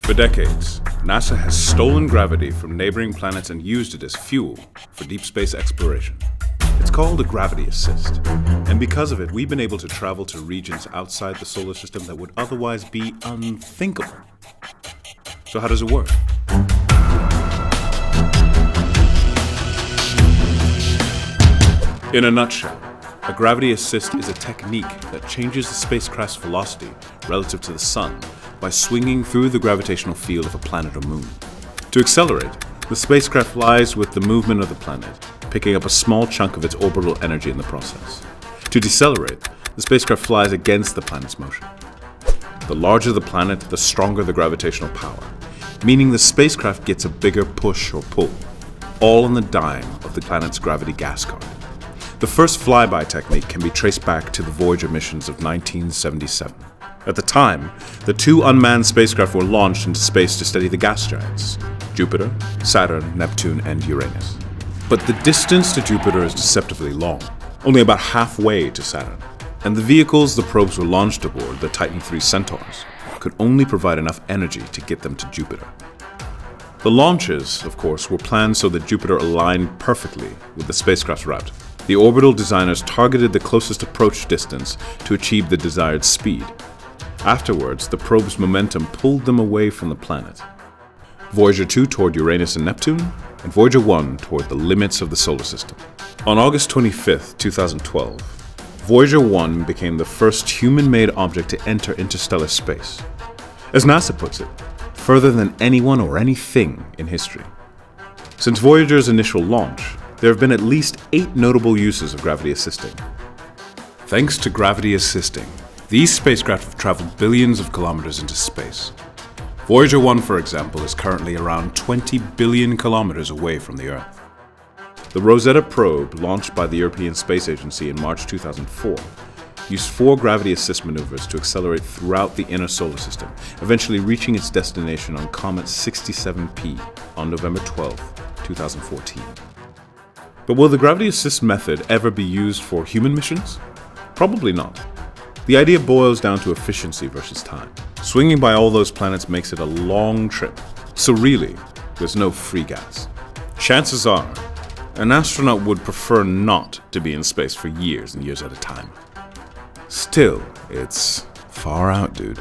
For decades, NASA has stolen gravity from neighboring planets and used it as fuel for deep space exploration. It's called a gravity assist, and because of it, we've been able to travel to regions outside the solar system that would otherwise be unthinkable. So how does it work? In a nutshell, a gravity assist is a technique that changes the spacecraft's velocity relative to the Sun by swinging through the gravitational field of a planet or moon. To accelerate, the spacecraft flies with the movement of the planet, picking up a small chunk of its orbital energy in the process. To decelerate, the spacecraft flies against the planet's motion. The larger the planet, the stronger the gravitational power, meaning the spacecraft gets a bigger push or pull, all on the dime of the planet's gravity gas card. The first flyby technique can be traced back to the Voyager missions of 1977. At the time, the two unmanned spacecraft were launched into space to study the gas giants, Jupiter, Saturn, Neptune, and Uranus. But the distance to Jupiter is deceptively long, only about halfway to Saturn, and the vehicles the probes were launched aboard, the Titan III Centaurs, could only provide enough energy to get them to Jupiter. The launches, of course, were planned so that Jupiter aligned perfectly with the spacecraft's route. The orbital designers targeted the closest approach distance to achieve the desired speed. Afterwards, the probe's momentum pulled them away from the planet. Voyager 2 toward Uranus and Neptune, and Voyager 1 toward the limits of the solar system. On August 25, 2012, Voyager 1 became the first human-made object to enter interstellar space. As NASA puts it, further than anyone or anything in history. Since Voyager's initial launch, there have been at least 8 notable uses of gravity assisting. Thanks to gravity assisting, these spacecraft have traveled billions of kilometers into space. Voyager 1, for example, is currently around 20 billion kilometers away from the Earth. The Rosetta probe, launched by the European Space Agency in March 2004, used 4 gravity assist maneuvers to accelerate throughout the inner solar system, eventually reaching its destination on Comet 67P on November 12, 2014. But will the gravity assist method ever be used for human missions? Probably not. The idea boils down to efficiency versus time. Swinging by all those planets makes it a long trip, so really, there's no free gas. Chances are, an astronaut would prefer not to be in space for years and years at a time. Still, it's far out, dude.